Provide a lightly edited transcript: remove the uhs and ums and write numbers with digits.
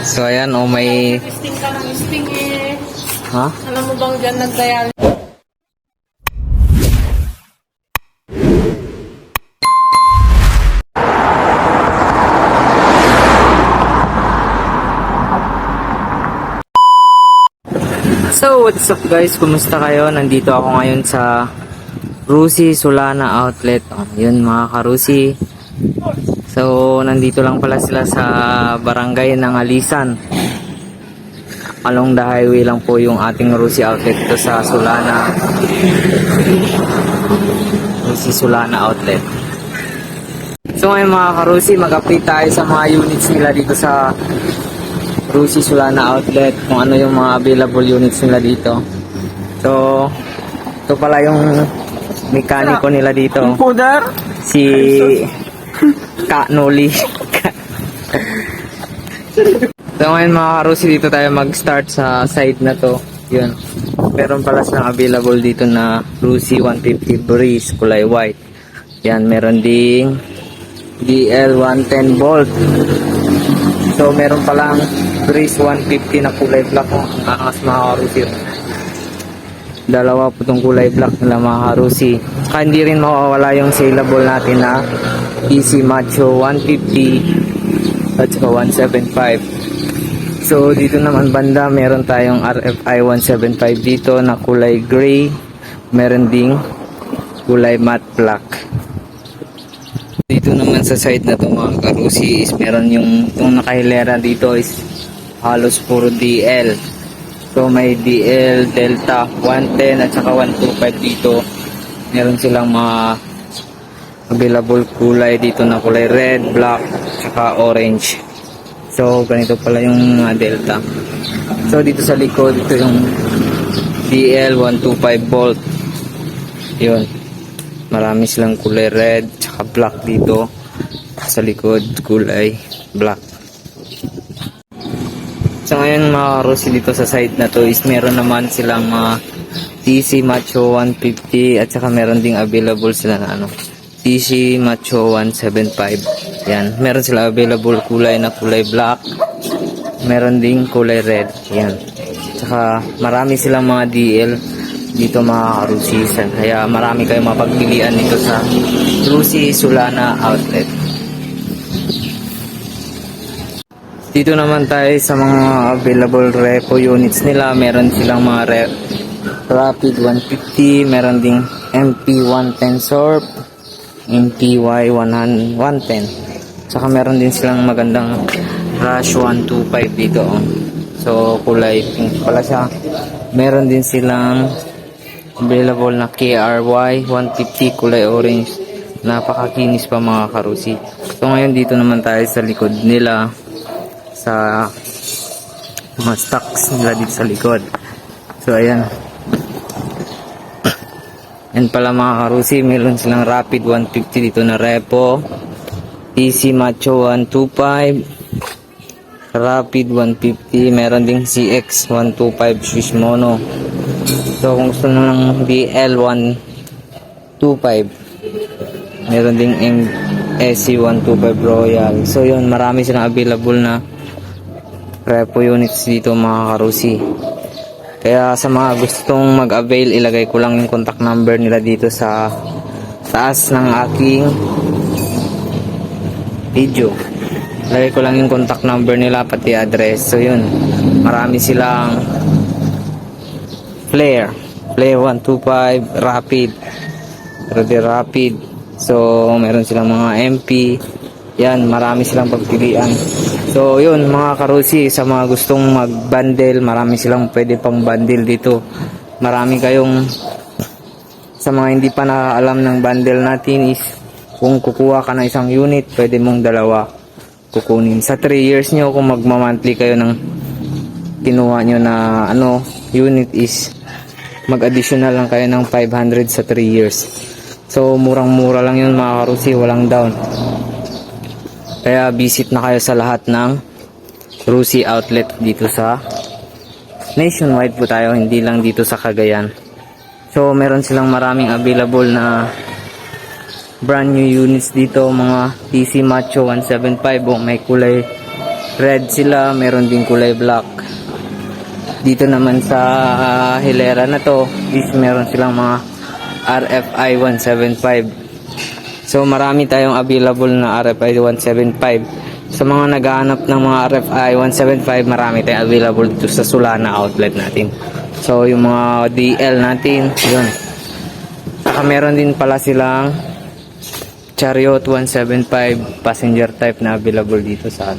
So ayan, may... Sting ka ng sting eh. Ha? Alam mo bang dyan nagdayal? So what's up guys, kumusta kayo? Nandito ako ngayon sa Rusi Solana Outlet. Yun mga karusi. So nandito lang pala sila sa barangay ng Alisan. Along the highway lang po yung ating Rusi Outlet dito sa Solana. Rusi Solana Outlet. So ngayon mga karusi, mag-update tayo sa mga units nila dito sa Rusi Solana Outlet, kung ano yung mga available units nila dito. So ito pala yung mekaniko nila dito, si Ka Noli. So ngayon mga karusi, dito tayo mag-start sa side na to. Yun, meron pala silang available dito na Rusi 150 Breeze kulay white. Yan, meron ding DL 110 Volt. So meron palang Breeze 150 na kulay black. Ang angas mga karusi. Dalawa po itong kulay black nila mga karusi. Saka hindi rin mawawala yung saleable natin na DC Macho 150 at saka 175. So dito naman banda, meron tayong RFI 175 dito na kulay gray. Meron ding kulay matte black. Dito naman sa side na to mga karusi is meron yung itong nakahilera dito is halos puro DL. So may DL Delta 110 at saka 125 dito. Meron silang mga available kulay dito na kulay red, black, saka orange. So ganito pala yung mga Delta. So dito sa likod, ito yung DL 125 volt. Yun, marami silang kulay red saka black dito. Sa likod kulay black. So ngayon mga karusi, dito sa side na to is meron naman silang mga TC Macho 150 at saka meron ding available sila na TC Macho 175. Yan, meron sila available kulay na kulay black, meron ding kulay red. Yan, saka marami silang mga DL dito mga karusi, kaya marami kayong mapagpilian dito sa Rusi Solana Outlet. Dito naman tayo sa mga available repo units nila. Meron silang mga Rapid 150, meron ding MP 110 Sorp, MPY 110, saka meron din silang magandang Rush 125 dito. So kulay pink pala siya. Meron din silang available na KRY 150 kulay orange. Napakakinis pa mga karusi. So ngayon dito naman tayo sa likod nila, sa mga stocks nila dito sa likod. So ayan, yan pala mga karusi, meron silang Rapid 150 dito na repo, TC Macho 125, Rapid 150, meron ding CX 125 Swiss Mono. So kung gusto nyo ng BL 125, meron ding SC 125 Royal. So yun, marami silang available na repo units dito mga karusi. Kaya sa mga gustong mag-avail, ilagay ko lang yung contact number nila dito sa taas ng aking video. Ilagay ko lang yung contact number nila pati address. So yun, marami silang Flare 125, Rapid, Rapid. So meron silang mga MP. Yan, marami silang pagpilian. So yun mga karusi, sa mga gustong mag-bundle, marami silang pwede pang bundle dito. Marami kayong, sa mga hindi pa nakaalam ng bundle natin is, kung kukuha ka ng isang unit, pwede mong dalawa kukunin. Sa 3 years nyo, kung magma-monthly kayo ng kinuha nyo na unit is, mag-additional lang kayo ng 500 sa 3 years. So murang-mura lang yun mga karusi, walang down. Kaya visit na kayo sa lahat ng Rusi Outlet dito sa nationwide po tayo, hindi lang dito sa Cagayan. So meron silang maraming available na brand new units dito, mga TC Macho 175. May kulay red sila, meron din kulay black. Dito naman sa hilera na to is meron silang mga RFI 175. So marami tayong available na RFI 175. Sa mga naghahanap ng mga RFI 175, marami tayong available dito sa Sulana outlet natin. So yung mga DL natin, yun. Saka meron din pala silang Chariot 175 passenger type na available dito sa